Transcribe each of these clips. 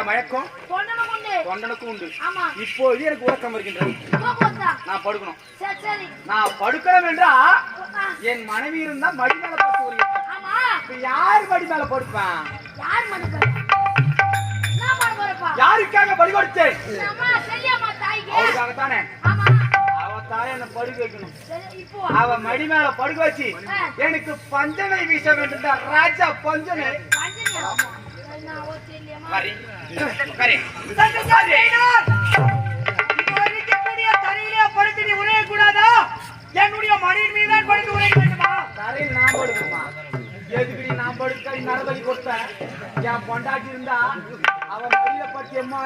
மயக்கம் தொண்டனுக்கும் உண்டு. இப்போது எனக்கு உறக்கம் இருக்கின்றது. நான் படுக்கணும். நான் படுக்கணும் என்றா என் மனைவி இருந்தா மடி மேல படுத்து வருகிறேன். யார் மடி மேல படுப்பேன்? யாருக்காக படி கொடுத்தேன்? அவருக்காகத்தானே. அவ தாய் என்ன படுக்க வைக்கணும். அவ மடி மேல படுக்க வச்சு எனக்கு பஞ்சனை வீச வேண்டும். ராஜா பஞ்சனை படுத்து நீ உரைய கூடாதா? என்னுடைய மடியின் மீதான் படுத்து உரைய வேண்டுமா? தரையில் நான் படுக்குமா? எதுக்கு நான் படுக்க நரபலி கொடுத்தேன்? என் பொண்டாட்டி இருந்தா அவன் மடியில பற்றி எம்மா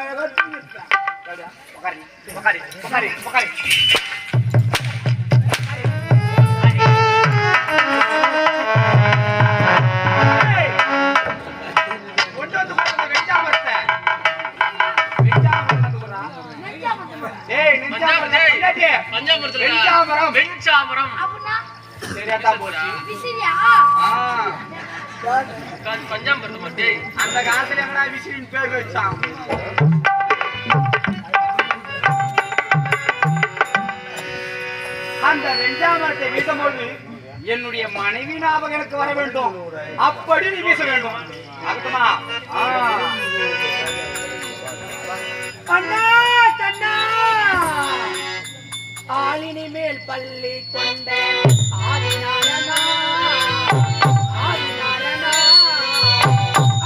அந்த காலத்துல எங்கடா விசிறின் பேர் வச்சான். அந்த வெஞ்சாமரத்தை வீசும்போது என்னுடைய மனைவி ஞாபகம் எனக்கு வர வேண்டும். அப்படி நீ வீச வேண்டும். அதுக்குமா அண்ணா தன்னா ஆளினி மேல் பள்ளி கொண்ட ஆதிநாராயணா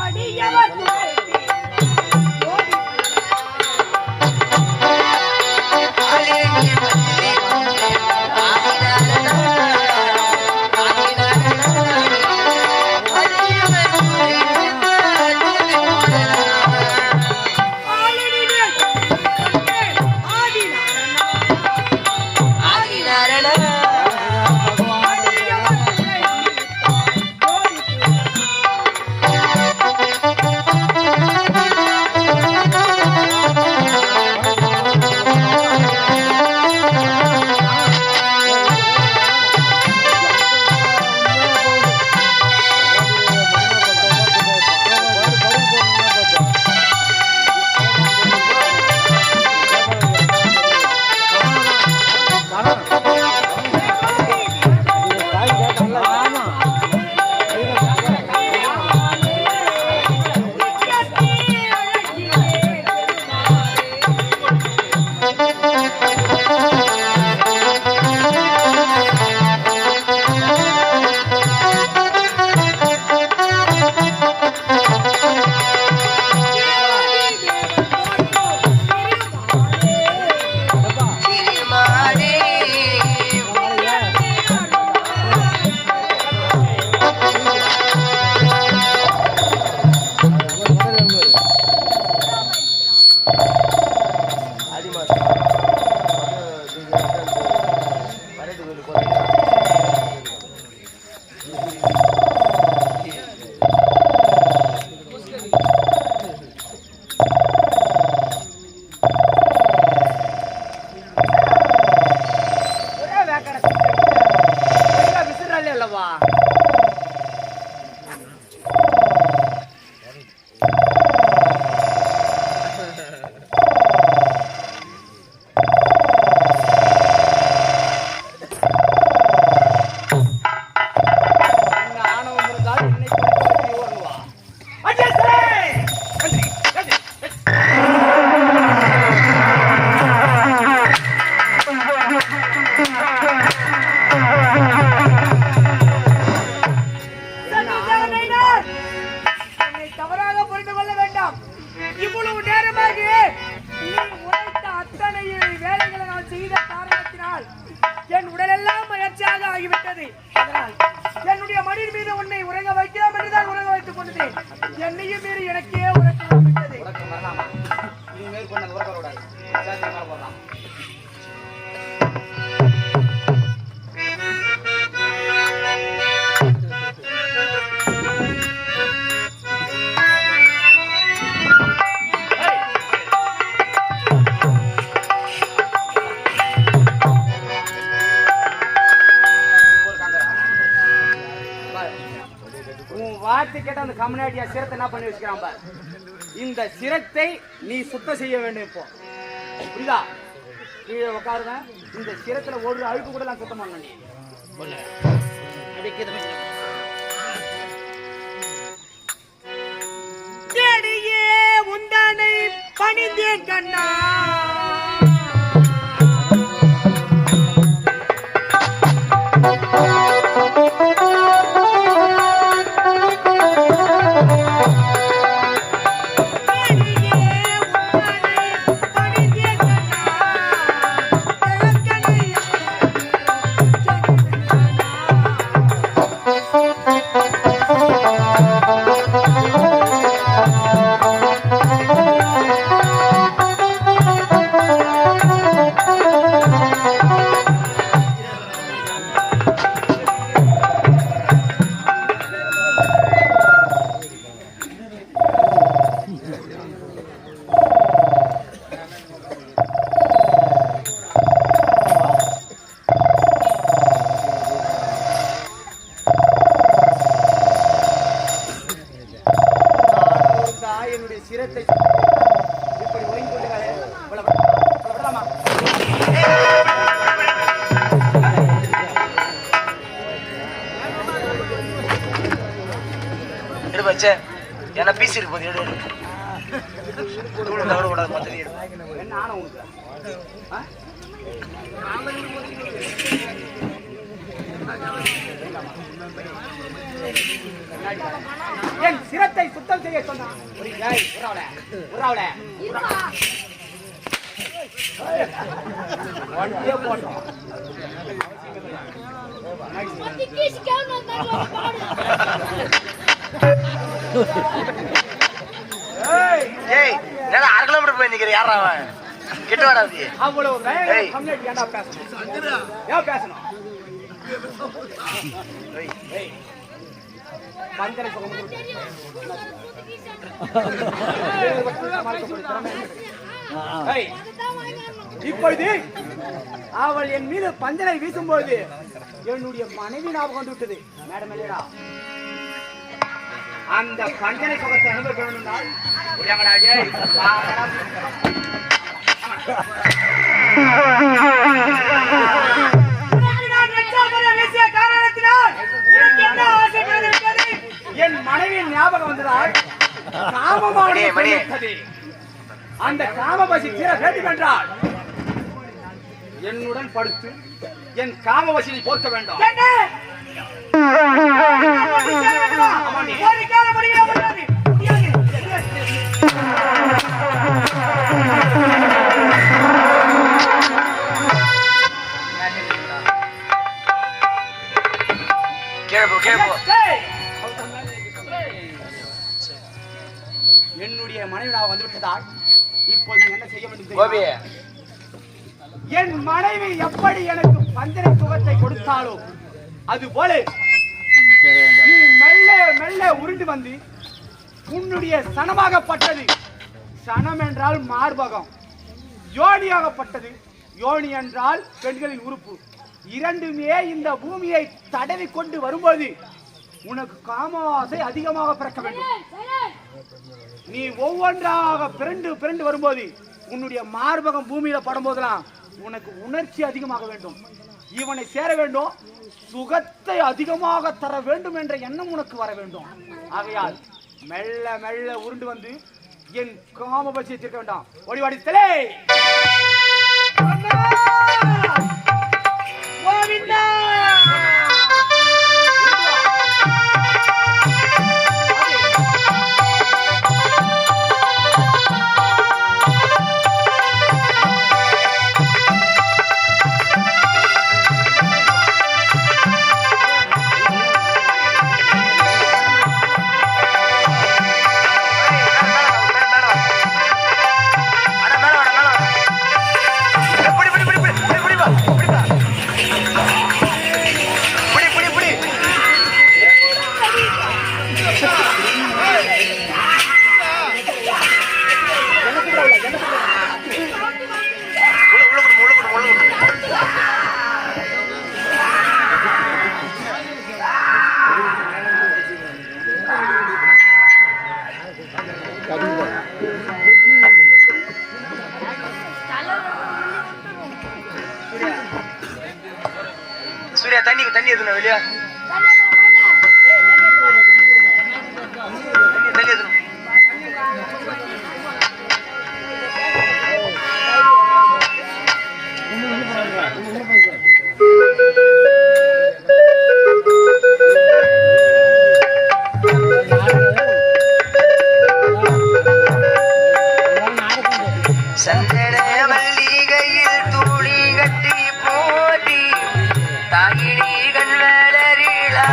அடியவர் வார்த்தை கேட்ட அந்த கம்யூனிட்டியா சேர்த்து என்ன பண்ணி வச்சுக்கிறான் பாரு. இந்த சிரத்தை நீ சுத்தம் செய்ய வேண்டும். இப்போ புரியுதா? கீழே உட்காருங்க. இந்த சிரத்துல ஒரு அழுக்கு கூட நான் சுத்தம் பண்ண. உந்தனை பணிந்தேன் கண்ணா. சிரத்தை இப்படி ஒதுங்கி கொள்ளுங்களே. என்ன பீஸ் இருக்கு போது எடு என்ன ஆன உனக்கு என் சிரத்தை சுத்தம் செய்ய சொன்னான். போட்டோம். அரை கிலோமீட்டர் போய் நிக்கிற யாரா அவன் கிட்ட வராது. அவ்வளவு பேசணும். பஞ்சனை இப்பொழுது அவள் என் மீது பஞ்சனை வீசும்போது என்னுடைய மனைவி ஞாபகம் வந்து விட்டது. மேடம் இல்லையா, அந்த பஞ்சனை சுகத்தை அனுபவிக்கணும்னால் என் மனைவியின் ஞாபகம் வந்ததால் அந்த காமபசி தீர வேண்டும் என்றால் என்னுடன் படுத்து என் காமவசியை போக்க வேண்டும். என்னுடைய மனைவி நான் வந்துவிட்டதால் இப்போது என்ன செய்ய வேண்டும்? என் மனைவி எப்படி எனக்கு பஞ்சனை சுகத்தை கொடுத்தாலோ அது போல நீ மெல்ல மெல்ல உருண்டு வந்து உன்னுடைய சனமாகப்பட்டது, சனம் என்றால் மார்பகம், யோனியாகப்பட்டது, யோனி என்றால் பெண்களின் உறுப்பு, இரண்டுமே இந்த பூமியை தடவி கொண்டு வரும்போது உனக்கு காமாசை அதிகமாக பிறக்க வேண்டும். நீ ஒவ்வொன்றாக பிறண்டு பிறண்டு வரும்போது உன்னுடைய மார்பகம் பூமியில படும் போதெல்லாம் உனக்கு உணர்ச்சி அதிகமாக வேண்டும். இவனை சேர வேண்டும், சுகத்தை அதிகமாக தர வேண்டும் என்ற எண்ணம் உனக்கு வர வேண்டும். ஆகையால் மெல்ல மெல்ல உருண்டு வந்து என் காமபசியை தீர்க்க வேண்டாம். ஓடிவாடித்தலே இல்லையா தண்ணி எதுவும் சந்தன மல்லிகையில் தூளி கட்டி போட்டி தாயினி கண்வளரிளாலிலோ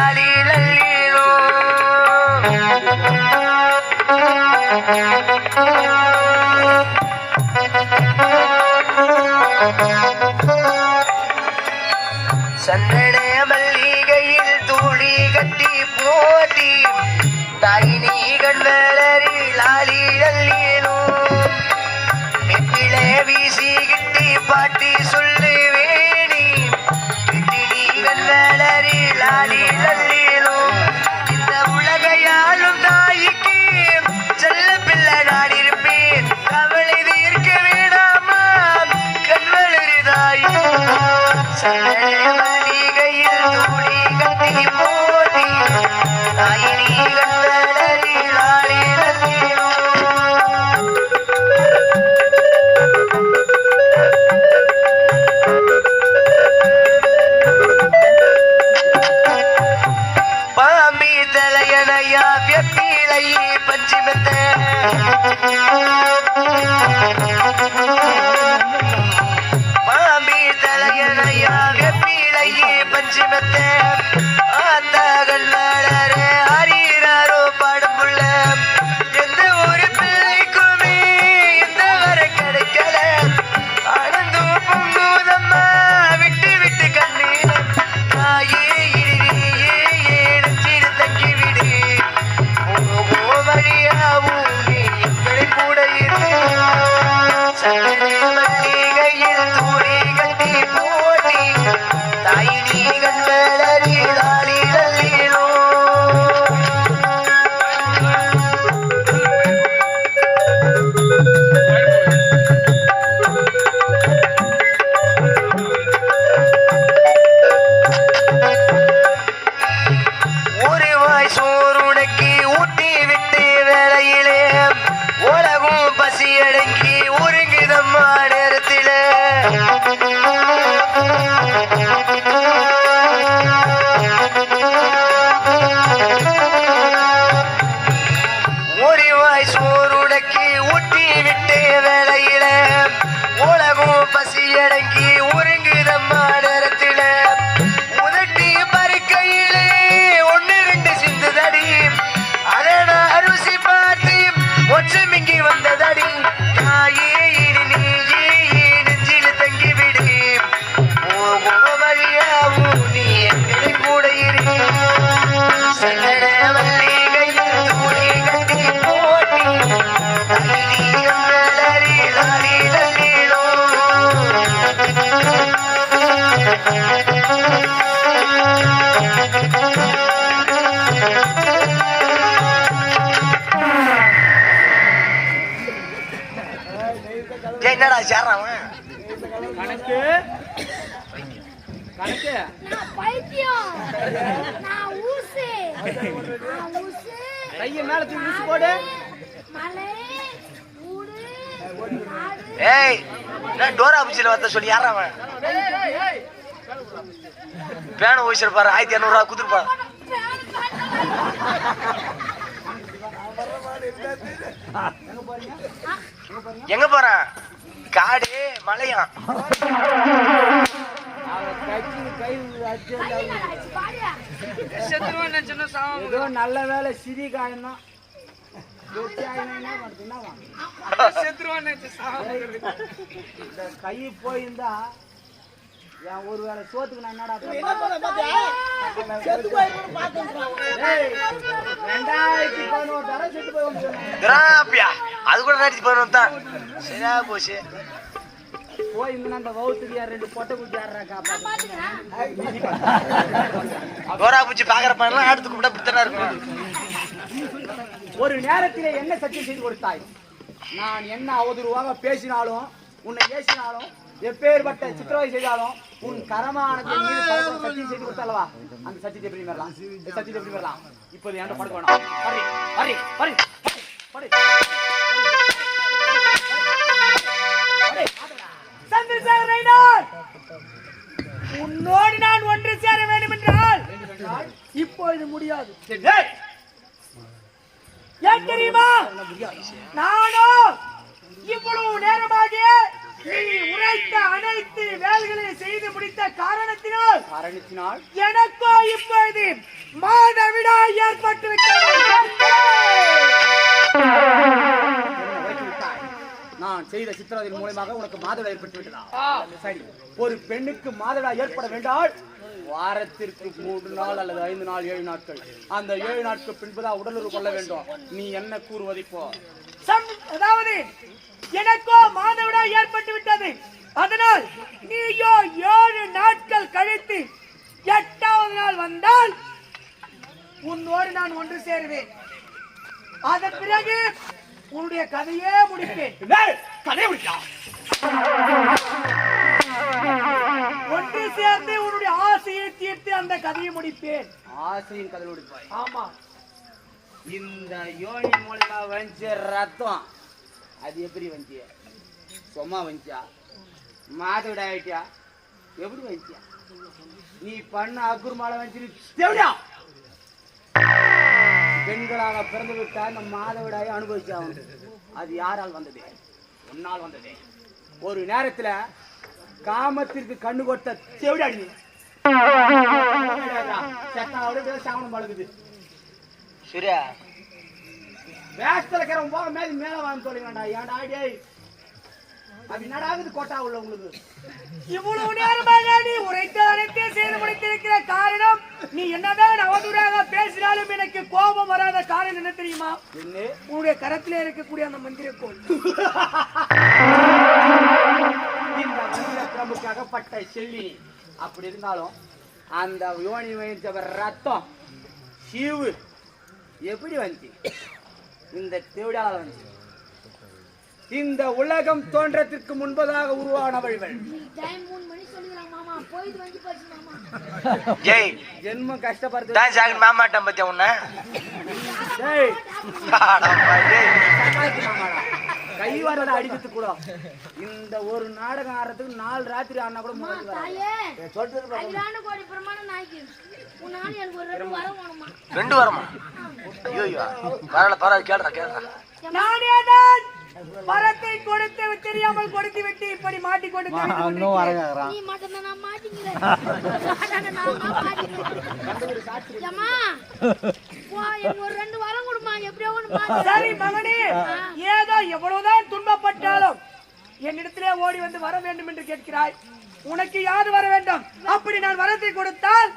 சந்தன மல்லிகையில் தூளி கட்டி போட்டி தாயினி கண்வளரிளாலிலோ வீசிக்கிட்டு பாட்டி சொல்லு வேணி இந்த உலகையாளும் தாய்க்கு செல்ல பிள்ளை நான் இருப்பேன் கவலை தீர்க்க வேணாமா கண்வளரு தாய் மல்லிகையில் தூளி கட்டி போட்டி தாயினி கண்வளரி லாலி லல்லிலோ பாம்பி தலையணையா வெப்பிலையே பஞ்சிமத்த பாம்பி தலையணையா வெப்பிலையே பஞ்சிமத்த ஆத்தாகள் வளர அறிகிறாரோ பாடம்புள்ள எந்த ஒரு பிள்ளைக்குமே இந்த வர கிடைக்கல ஆனந்தும் பொங்குதம்மா விட்டு விட்டு கண்ணீர் தாயே மல்லிகையில் தூளி கட்டி போட்டி தாயினி கண்வளரி லாலி லல்லிலோ ஒரு வாய் சோறுடக்கி ஊட்டி விட்டு வேலையிலே உலகும் பசி அடங்கி உருங்குதம்மா நேரத்தில ஒரு வாய் சோறுடக்கி ஊட்டி விட்டு வேலையில உலகும் பசி அடங்கி உருங்குதம்மா நேரத்தில உதட்டி பருக்கையிலே ஒன்னு ரெண்டு சிந்துதடி அதனா அரிசி பார்த்து ஒற்றமிங்கி வந்ததடி தாயே நீயே நெஞ்சில் தங்கிவிடு வழியாவும் நீ எங்களை கூட இரு சங்கட மல்லிகையில் தூளி கட்டி போட்டி வளரி லாலி லல்லிலோ என்னடா சேர்றான் கணக்கு கணக்கு கைய மேல தூக்கி ஊசி போடு ஏய் நான் டோரா ஆபீஸ்ல வந்த சொல்லி யாராவன் பேன ஓய்ச்சல் பாரு 1500 ரூபாய் குடுத்துப்பா எங்க போறான் காடு மலையா நல்ல வேலை சிறி காயம் கை போயிருந்தா என் ஒரு வேலை சோத்துக்கு நான் என்னடா 2011 தடவை செத்து போய் அது கூட 2011 தான் சரியா போச்சு போயிருந்தா அந்த வவுத்துக்கு யார் 2 பொட்டை குச்சி யாரா கோரா பூச்சி பாக்குறப்ப எல்லாம் ஆடுத்து கூப்பிட்டா பித்தனா இருக்கும். ஒரு நேரத்திலே என்ன சத்தியம் செய்து கொடுத்தாய்? நான் என்ன அவதூறுவாக பேசினாலும் உன்னை ஏசினாலும் எப்பேற்பட்ட சித்திரவதை செய்தாலும் உன் கரமானது என் மீது பழக்கம் சத்தியம் செய்து கொடுத்தாலவா அந்த சத்தியத்தை எப்படி வரலாம் சத்தியத்தை எப்படி வரலாம் இப்போது என்கிட்ட படுக்க வேணாம் படி படி படி படி சந்திரசேகர் நயினார் உன்னோடு நான் ஒன்று சேர வேண்டும் என்றால் இப்பொழுது முடியாது ஏன் தெரியுமா நானோ இவ்வளவு நேரமாக நீ உரைத்த அனைத்து வேலைகளை செய்து முடித்த காரணத்தினால் எனக்கோ இப்பொழுது மாதவிடாய் ஏற்பட்டு விட்டது. நான் செய்த சித்திரத்தின் மூலமாக உனக்கு மாதவிடாய் ஏற்பட்டு விட்டதா? சரி, ஒரு பெண்ணுக்கு மாதவிடாய் ஏற்பட வேண்டால் வாரத்திற்கு 3 நாள் அல்லது 5 நாள் 7 நாட்கள் அந்த 7 நாட்கள் பின்புதான் உடலுறவு கொள்ள வேண்டும். நீ என்ன கூறுவதை போ. அதாவது எனக்கோ மாதவிடாய் ஏற்பட்டு விட்டது. அதனால் நீயோ 7 நாட்கள் கழித்து 8வது நாள் வந்தால் உன்னோடு நான் ஒன்று சேருவேன். அதன் பிறகு உன்னுடைய கதையே முடிப்பேன். கதையை முடிக்கலாம். ஒன்று சேர்ந்து உன்னுடைய ஆசையை தீர்த்து அந்த கதையை முடிப்பேன். ஆசையின் கதை முடிப்பாய்? ஆமா. இந்த யோனி மூலமா வஞ்ச ரத்தம் அது எப்படி வஞ்சிய? சும்மா வஞ்சியா? மாதவிடாய் ஆயிட்டியா? எப்படி வஞ்சியா? நீ பண்ண அக்குருமால வஞ்சி எப்படியா? பெண்களாக பிறந்து விட்டா இந்த மாதவிடாயை அனுபவிச்சாங்க. அது யாரால் வந்தது? உன்னால் வந்தது. ஒரு நேரத்துல காமத்திற்கு கண்ணு கொட்ட செவிடாடி சாமனம் பழகுது. சரியா வேஸ்டல இருக்கிறவன் போக மேல மேல வாங்க சொல்லி வேண்டாம். ஏன்டா டேய் அது நடாகுது கோட்டா உள்ள உங்களுக்கு. இவ்வளவு நேரமாக நீ உரைத்த அனைத்தையும் செய்து முடித்திருக்கிற காரணம் நீ என்னதான் அவதூறாக பேசினாலும் எனக்கு கோபம் வராத காரணம் என்ன தெரியுமா? உன்னுடைய கரத்திலே இருக்கக்கூடிய அந்த மந்திர கோல். இந்த மந்திர பிரமுக்கு அகப்பட்ட செல்லி அப்படி இருந்தாலும் அந்த யோனி வைத்தவர் ரத்தம் சிவு எப்படி வந்து இந்த தேவடால வந்து இந்த உலகம் தோன்றத்திற்கு முன்பதாக உருவானவள். ஜென்மம் கஷ்டப்படுது மாமாட்டம் பத்தியா உன்ன கை வரத அடிக்கிறது கூட இந்த ஒரு நாடகம் ஆடுறதுக்கு 4 ராத்திரி ஆனா கூட ரெண்டு வரமா? ஐயோ பரவாயில்ல கேள்றா கேள்றா. நானேதான் வரத்தை கொடுத்து தெரியாமல் கொடுத்து விட்டு இப்படி மாட்டி கொண்டு சரி மகனே, ஏதோ எவ்வளவுதான் துன்பப்பட்டாலும் என்னிடத்திலே ஓடி வந்து வர வேண்டும் என்று கேட்கிறாய். உனக்கு யாரு வர வேண்டும்? அப்படி நான் வரத்தை கொடுத்தால்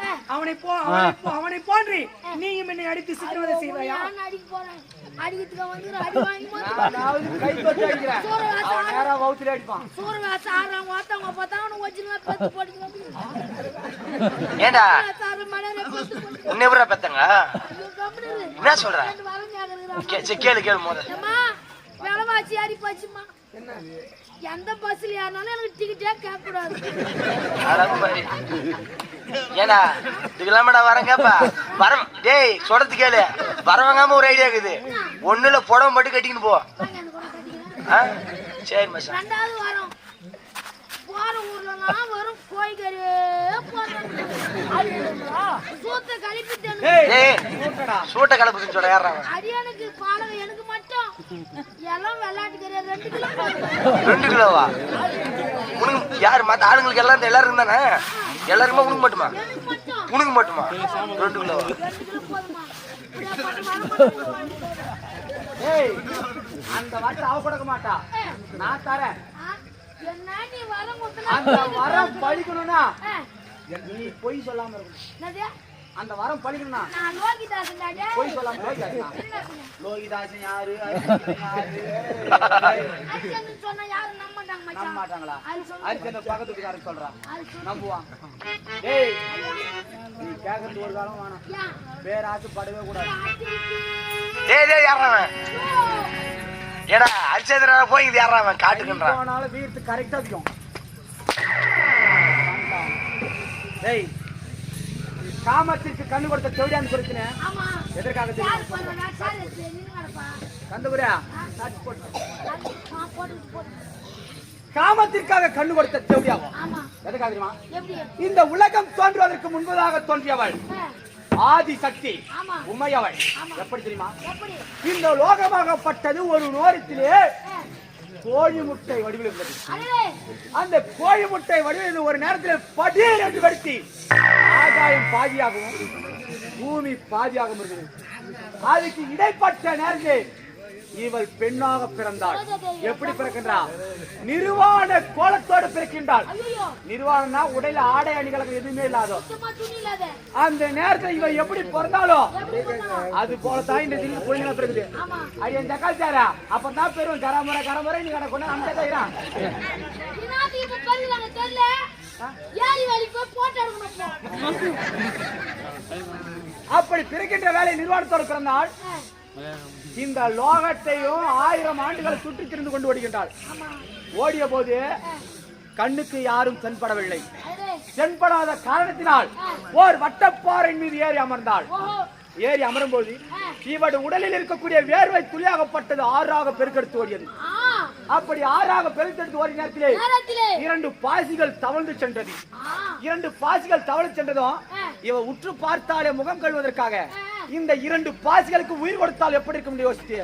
அவனை போன்றி நீயும் என்னை அடித்து சித்திரவதை செய்வாயா? ஏண்டா உன்னை எப்படா பெத்தங்க? என்ன சொல்ற? கேளு கேளு போத விலைவாசி ஏறி போச்சுமா. எந்த பஸ்ல ஏறினாலும் எனக்கு டிக்கெட்டே கேட்க கூடாது. ஏடா இதுக்கெல்லாமடா வரங்கப்பா வர டேய் சொல்றது கேளு. வரவங்காம ஒரு ஐடியா இருக்குது. ஒண்ணுல புடவை மட்டும் கட்டிக்கின்னு போ. சரி மச்சா. 2வது வாரம் போற ஊர்லாம் வரும் கோய்கறி சூத்த கழிப்பிட்டேன். சூட்ட கலப்புன்னு சொல்ல யாரா? அடியானுக்கு பாலக எனக்கு மட்டும் எல்லாம் விளையாட்டுக்கறி 2 கிலோ. 2 கிலோவா? உனக்கு யாரு மத்த ஆளுங்களுக்கு எல்லாரும் தானே? எல்லாருமே உனக்கு மட்டுமா? உனக்கு மட்டுமா 2 கிலோவா? 2 கிலோ போதுமா? அந்த வார்த்தை அவ கொடுக்க மாட்டா, நான் தரேன். என்ன நீ வரம் கொடுத்தா அந்த வரம் பழிக்கணும்னா நீ பொய் சொல்லாம இருக்கணும். அந்த வரம் பழிக்கணும்னா நான் லோகிதாசன் டாடே பொய் சொல்லாம. லோகிதாசன் யாரு? அச்சன் சொன்னா யாரும் நம்ப மாட்டாங்களா? அரிச்சந்த பக்கத்துக்காரன் சொல்றான், நம்புவான். டேய் நீ கேக்குறது ஒரு காலம் வேணாம். வேற ஆச்சு படவே கூடாது. டேய் யாரவன்? ஏடா அரிச்சந்திரா போய் இது யாரவன் காட்டுக்குன்றான். போனாலும் வீட்டு கரெக்ட்டா இருக்கும். டேய் காமத்திற்கு கண்ணு கொடுத்த செவிடான்னு சொல்லிட்டேன். ஆமா. எதற்காக யார் பண்ணுவா? சார் நின்னு கடப்பா. கந்தபுரா சாட்சி போடு. போடு. காமத்திற்காக கண்ணு கொடுத்த செவிடாவும். ஆமா. எதற்காக தெரியுமா? எப்படி? இந்த உலகம் தோன்றுவதற்கு முன்பதாக தோன்றியவள் ஆதி சக்தி உமையவள். எப்படி தெரியுமா? எப்படி? இந்த லோகமாகப்பட்டது ஒரு நோரத்திலே கோழி முட்டை வடிவில் இருந்தது. அந்த கோழி முட்டை வடிவில் ஒரு நேரத்தில் படீர் என்று வெடித்து ஆகாயம் பாதியாகவும் பூமி பாதியாகவும் இருந்தது. அதுக்கு இடைப்பட்ட நேரத்தில் இவள் பெண்ணாக பிறந்தாள். எப்படி பிறக்கின்றாள்? நிர்வாண கோலத்தோடு பிறக்கின்றாள். நிர்வாணம்னா உடையில ஆடை அணிகளுக்கு எதுவுமே இல்லாதோ அந்த நேரத்தில் இவள் எப்படி பிறந்தாலோ அது போலதான் இந்த தினம் குழந்தை பிறகுது. ஐயா தக்காளி சாரா அப்பதான் பெரும் கரமுறை நீ கடை கொண்டு அந்த தைரான் அப்படி பிறக்கின்ற வேலை நிர்வாணத்தோடு பிறந்தாள். இந்த லோகத்தையும் 1000 ஆண்டுகள் சுற்றி திரிந்து கொண்டு ஓடுகின்றாள். ஓடிய போது கண்ணுக்கு யாரும் தென்படவில்லை. தென்படாத காரணத்தினால் ஓர் வட்டப்பாறை மீது ஏறி அமர்ந்தாள். ஏறி அமரும் போது இவள் உடலில் இருக்கக்கூடிய வேர்வை துளியாகப்பட்டது 6ஆக பெருக்கெடுத்து ஓடியது. அப்படி 6ஆக பெருக்கெடுத்து ஓடிய நேரத்திலே 2 பாசிகள் தவழ்ந்து சென்றது. 2 பாசிகள் தவழ்ந்து சென்றதும் இவ உற்று பார்த்தாலே முகம் கழுவதற்காக இந்த 2 பாசிகளுக்கு உயிர் கொடுத்தால் எப்படி இருக்கும் யோசித்து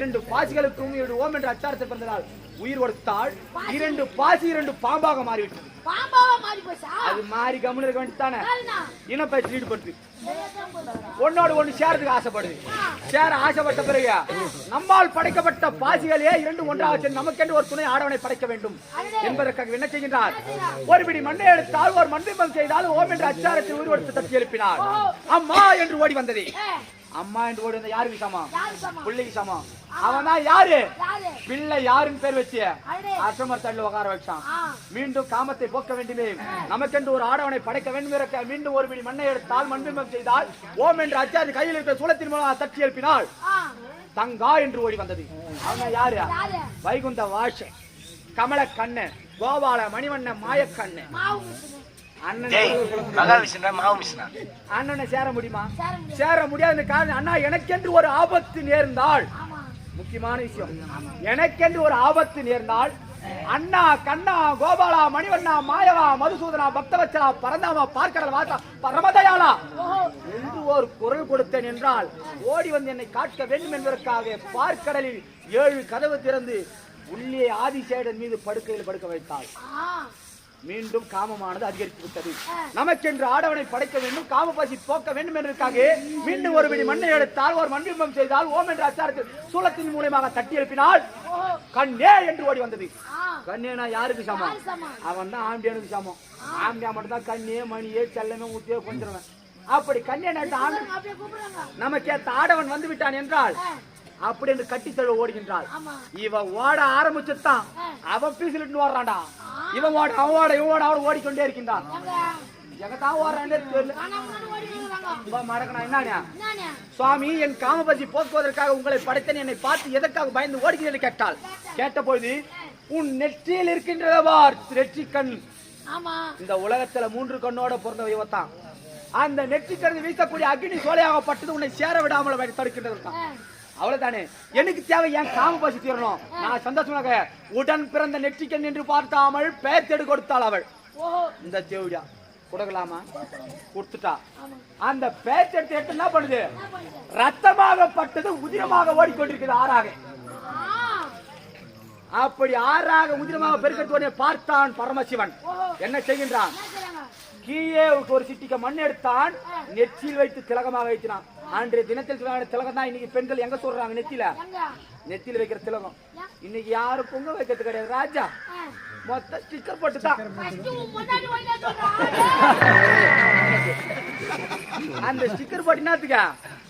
2 பாசிகளுக்கும் ஓம் என்ற அச்சாரத்தை பிறந்ததால் உயிர் கொடுத்தால் 2 பாசி 2 பாம்பாக மாறிவிட்டது. அது மாறி கம்முன்னு இருக்க வேண்டியதானே இனப்பயிற்சி ஈடுபடுத்து ஒன்னோடு ஒண்ணு சேரத்துக்கு ஆசைப்படுது. சேர ஆசைப்பட்ட பிறகு நம்மால் படைக்கப்பட்ட பாசிகளே 2 ஒன்றாக சேர்ந்து நமக்கென்று ஒரு துணை ஆடவனை படைக்க வேண்டும் என்பதற்காக என்ன செய்கின்றார்? ஒரு பிடி மண்ணை எடுத்தால் ஒரு மண்பிம்பம் செய்தால் ஓம் என்ற அச்சாரத்தை உயிர் கொடுத்து தட்டி எழுப்பினார். அம்மா என்று ஓடி வந்தது. அம்மா என்று ஓடி வந்த யாருக்கு சமம்? பிள்ளைக்கு சமம். அவன் தான் யாரு? பிள்ளை யாருன்னு பேர் வச்சு அசமர் தள்ளி உட்கார வச்சான். மீண்டும் காமத்தை போக்க வேண்டுமே நமக்கென்று ஒரு ஆடவனை படைக்க வேண்டும். மீண்டும் ஒரு பிடி மண்ணை எடுத்தால் மண்பிம்பம் செய்தால் ஓம் என்ற அச்சாரத்தை கையில் இருக்கிற சூலத்தின் மூலம் தட்டி எழுப்பினாள். தங்கா என்று ஓடி வந்தது. அவன் யாரு? வைகுந்த வாஷ கமல கண்ணு கோபால மணிவண்ண மாயக்கண்ணு அண்ணனை சேர முடியுமா? சேர முடியாத காரணம் அண்ணா எனக்கென்று ஒரு ஆபத்து நேர்ந்தால் முக்கியமான விஷயம் எனக்கென்று ஒரு ஆபத்து நேர்ந்தால் அண்ணா கண்ணா கோபாலா மணிவண்ணா மாயவா மதுசூதனா பக்தவச்சலா பரந்தாமா பார்க்கடல் வாசா பரமதயாளா என்று ஒரு குரல் கொடுத்தேன் என்றால் ஓடி வந்து என்னை காட்க வேண்டும் என்பதற்காக பார்க்கடலில் 7 கதவு திறந்து உள்ளே ஆதிசேடன் மீது படுக்கையில் படுக்க வைத்தாள். மீண்டும் காமமானது அதிகரித்து விட்டது. நமக்கென்று ஆடவனை படைக்க வேண்டும் காம பசி போக்க வேண்டும் என்பதற்காக மீண்டும் ஒரு பிடி மண்ணை எடுத்தால் ஒரு மண்பிம்பம் செய்தால் ஓம் என்ற அச்சாரத்தில் சூலத்தின் மூலமாக தட்டி எழுப்பினால் கண்ணே என்று ஓடி வந்தது. கண்ணேனா யாருக்கு சமம்? அவன் தான் ஆம்பியானுக்கு சமம். ஆம்பியா மட்டும் தான் கண்ணே மணியே செல்லமே ஊத்தியே கொஞ்சம். அப்படி கண்ணே நமக்கேத்த ஆடவன் வந்து விட்டான் என்றால் அப்படி என்று கட்டி தழுவ ஓடுகின்றாள். இவன் ஓட ஆரம்பிச்சுட்டான். அவன் பீசிலிட்டு ஓடுறான்டா. இவன் ஓட அவன் ஓட இவன் ஓட அவன் ஓடிக்கொண்டே இருக்கின்றான். எங்கதான் ஓடுறான்னு தெரியல. சுவாமி என் காமபசி போக்குவதற்காக உங்களை படைத்தேன். என்னை பார்த்து எதற்காக பயந்து ஓடுகிறேன் கேட்டாள். கேட்டபோது உன் நெற்றியில் இருக்கின்றவார் நெற்றி கண். இந்த உலகத்துல 3 கண்ணோட பிறந்த இவத்தான். அந்த நெற்றி கண் வீசக்கூடிய அக்னி சோலையாகப்பட்டது உன்னை சேர விடாமல் தடுக்கின்றது. அவ்வளவுதானே. எனக்கு தேவை என் காம பசி தீரணும். நான் சந்தோஷமாக உடன் பிறந்த நெற்றிக்கண் என்று பார்த்தாமல் பேத்தெடு கொடுத்தாள் அவள். இந்த தேவடியா கொடுக்கலாமா? கொடுத்துட்டா. அந்த பேத்தெடுத்து எடுத்து என்ன பண்ணுது? ரத்தமாகப்பட்டது உதிரமாக ஓடிக்கொண்டிருக்கிறது 6ஆக. அப்படி 6ஆக உதிரமாக பெருக்கத்தோட பார்த்தான் பரமசிவன். என்ன செய்கின்றான்? கீழே ஒரு சிட்டிக்க மண் எடுத்தான். நெற்றியில் வைத்து திலகமாக வைத்தான். அன்றைய தினத்தில் திலகம் தான் இன்னைக்கு பெண்கள் எங்க சொல்றாங்க? நெத்தியில வைக்கிற திலகம் இன்னைக்கு யாரும் பொங்க வைக்கிறது கிடையாது. ராஜா மொத்த ஸ்டிக்கர் போட்டுதான். அந்த ஸ்டிக்கர் போட்டினாத்துக்க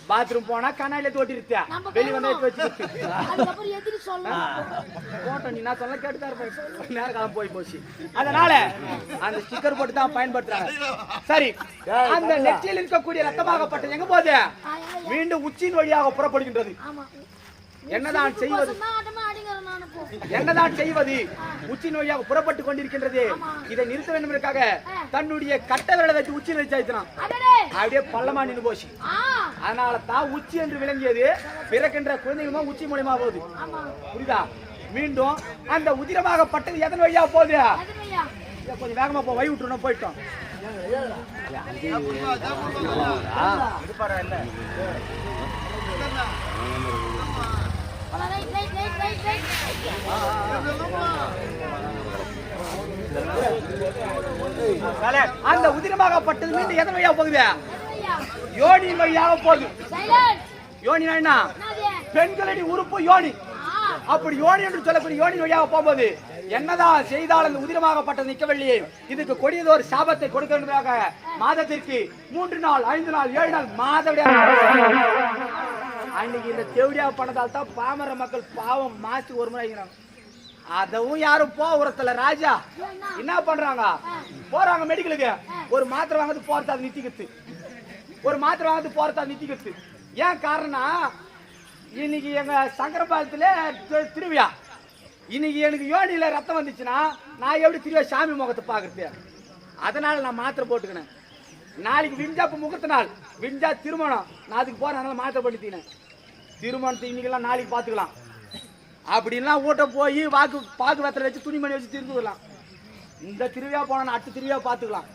பாத்ரூம் போனா கண்ணாயில தோட்டி இருக்க வெளி வந்து வச்சு போட்டோம். நீ நான் சொல்ல கேட்டுதான் நேர காலம் போய் போச்சு. அதனால அந்த ஸ்டிக்கர் போட்டு தான் பயன்படுத்துறாங்க. சரி, அந்த நெற்றியில் இருக்கக்கூடிய ரத்தமாகப்பட்டது எங்க போகுது? மீண்டும் உச்சியின் வழியாக புறப்படுகின்றது. என்னதான் செய்வது? என்னதான் செய்வது? உச்சி நோயாக புறப்பட்டு கொண்டிருக்கின்றது. இதை நிறுத்த வேண்டும் என்பதற்காக தன்னுடைய கட்ட விரலை வச்சு உச்சி நிறுத்தினான். அப்படியே பள்ளமா நின்று போச்சு. அதனால தான் உச்சி என்று விளங்கியது. பிறக்கின்ற குழந்தைகளுமா உச்சி மூலமா போகுது. புரியுதா? மீண்டும் அந்த உதிரமாகப்பட்டது எதன் வழியா போகுது? கொஞ்சம் வேகமா போ, வை விட்டுருணும் போயிட்டோம். அந்த உதிரமாகப்பட்டது மீண்டும் எதன் வழியா போகுது? யோனியின் வழியாக போகுது. யோனினா என்ன? பெண்களின் உறுப்பு யோனி. அப்படி யோனி என்று சொல்லக்கூடிய யோனி வழியாக போகும்போது என்னதான் செய்தால் அந்த உதிரமாகப்பட்டது நிற்கவில்லையே. இதுக்கு கொடியதொரு சாபத்தை கொடுக்க வேண்டுமாக மாதத்திற்கு 3 நாள் 5 நாள் 7 நாள் மாதவிட அன்னைக்கு இந்த தேவடியா பண்ணதால் தான் பாமர மக்கள் பாவம் மாசத்துக்கு ஒரு முறை ஆகிறாங்க. அதவும் யாரும் போறதில்ல. ராஜா என்ன பண்றாங்க? போறாங்க மெடிக்கலுக்கு, ஒரு மாத்திரை வாங்கறது போறது அது நித்திக்கிறது. ஒரு மாத்திரை வாங்கறது போறது அது நித்திக்கிறது. ஏன் காரணம்? இன்னைக்கு எங்க சங்கரபாலத்துல திருவிழா. இன்னைக்கு எனக்கு யோனியில ரத்தம் வந்துச்சுன்னா நான் எப்படி திருவிழா சாமி முகத்தை பாக்குறது? அதனால நான் மாத்திரை போட்டுக்கினேன். நாளைக்கு விஞ்சா முகூர்த்த நாள், விஞ்சா திருமணம், நான் அதுக்கு போறேன். அதனால மாத்திரை பண்ணிட்டேன். திருமணத்தை இன்னைக்கெல்லாம் நாளைக்கு பாத்துக்கலாம். அப்படின்லாம் ஊட்ட போய் பாக்கு வெத்தலை வச்சு துணிமணி வச்சு திருந்துக்கலாம். இந்த திருவிழா போனா அடுத்த திருவிழா பாத்துக்கலாம்.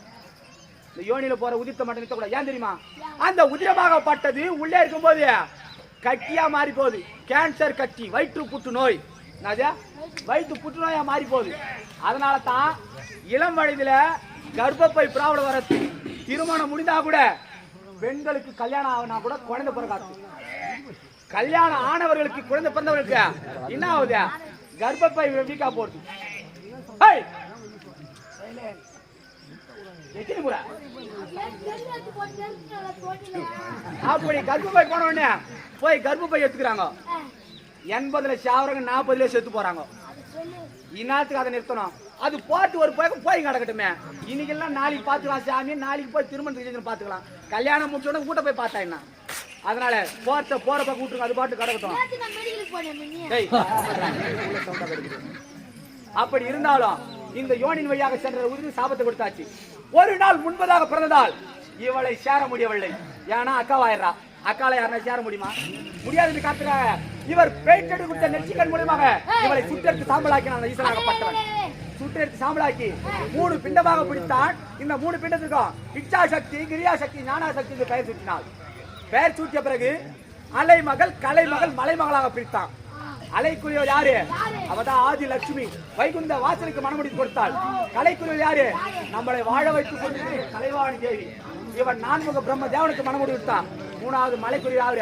இந்த யோனியில போற உதிர்த்த மட்டும் நிறுத்தக்கூடாது. ஏன் தெரியுமா? அந்த உதிரமாகப்பட்டது உள்ளே இருக்கும் போது கட்டியா மாறி போகுது. கேன்சர் கட்டி, வயிற்று புற்றுநோய், வயிற்று புற்றுநோயா மாறி போகுது. அதனால தான் இளம் வயதுல கர்ப்பப்பை பிராப்ளம் வரது. திருமணம் முடிந்தா கூட பெண்களுக்கு கல்யாணம் ஆகுனா கூட குழந்தை பிறக்காது. கல்யாணம் ஆனவர்களுக்கு குழந்தை பிறந்தவர்களுக்கு என்ன ஆகுது? கர்ப்பப்பை வீக்கா போடுது. அப்படி கர்ப்பப்பை போன உடனே போய் கர்ப்பப்பை எடுத்துக்கிறாங்க. 80ல சாவறங்க, 40ல செத்து போறாங்க. இந்நாத்துக்கு அதை நிறுத்தணும். அது போட்டு ஒரு போய் கிடக்கட்டுமே. இன்னைக்கெல்லாம் நாளைக்கு பாத்துக்கலாம் சாமி, நாளைக்கு போய் திருமணத்துக்கு பாத்துக்கலாம். கல்யாணம் முடிச்ச உடனே கூட்ட போய் பார்த்தா என்ன? அதனால போற பக்கம் கூட்டுருங்க, அது பாட்டு கிடக்கட்டும். அப்படி இருந்தாலும் இந்த யோனின் வழியாக சென்ற உறுதி சாபத்தை கொடுத்தாச்சு. ஒரு நாள் முன்பதாக பிறந்ததால் இவளை சேர முடியவில்லை. ஏன்னா அக்காவாயிரா. அக்கால யாரா சேர முடியுமா? முடியாது. காத்துக்காக இவர் பேட்டெடு கொடுத்த நெற்றிக்கண் மூலமாக இவளை சுட்டெடுத்து சாம்பலாக்கினான். ஈசனாகப்பட்டவன் சுட்டெடுத்து சாம்பலாக்கி 3 பிண்டமாக பிடித்தான். இந்த 3 பிண்டத்திற்கும் இச்சா சக்தி, கிரியா சக்தி, ஞானா சக்தி என்று பெயர் சூட்டினாள். பெயர் சூட்டிய பிறகு அலைமகள், கலைமகள், மலைமகளாக பிரித்தான். அலைக்குரியவர் யாரு? அவதான் ஆதி லட்சுமி. வைகுந்த வாசலுக்கு மனமுடித்து கொடுத்தாள். கலைக்குரியவர் யாரு? நம்மளை வாழ வைத்துக் கொண்டு கலைவாணி தேவி. இவன் 4முக பிரம்ம தேவனுக்கு மனமுடி விட்டான். 3வது மலைக்குரிய யாரு?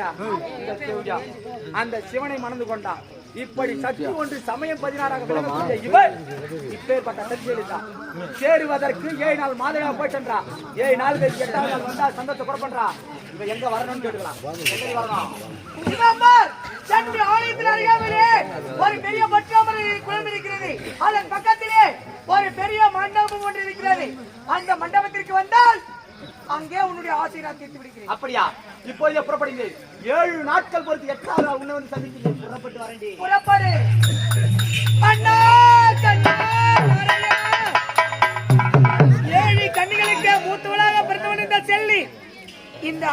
அந்த சிவனை மணந்து கொண்டான். இப்படி சக்தி ஒன்று சமயம் 16ஆக விளங்கக்கூடிய இவர் இப்பேற்பட்ட சக்தி எடுத்தான். சேருவதற்கு 7 நாள் மாதவியா போய் சென்றா. 7 நாளுக்கு 8ஆவது நாள் வந்தா சந்தத்தை குறப்பன்றா. இவ எங்க வரணும்னு கேட்டுக்கலாம். ஒரு பெரிய பற்றாமரை குளம் இருக்கிறது. அதன் பக்கத்திலே ஒரு பெரிய மண்டபம் ஒன்று இருக்கிறது. அந்த மண்டபத்திற்கு வந்தால் அங்கே உன்னுடைய ஆசை நான் தீர்த்து விடுகிறேன். அப்படியா? இப்போதே புறப்படுங்கள். 7 நாட்கள் பொறுத்து 8ஆவது நாள் உன்னை வந்து சந்திக்கிறேன். புறப்பட்டு வரேன். புறப்படு. அண்ணா கண்ணா 7 கண்ணிகளுக்கு மூத்தவளாக பிறந்தவன் இந்த செல்லி இந்த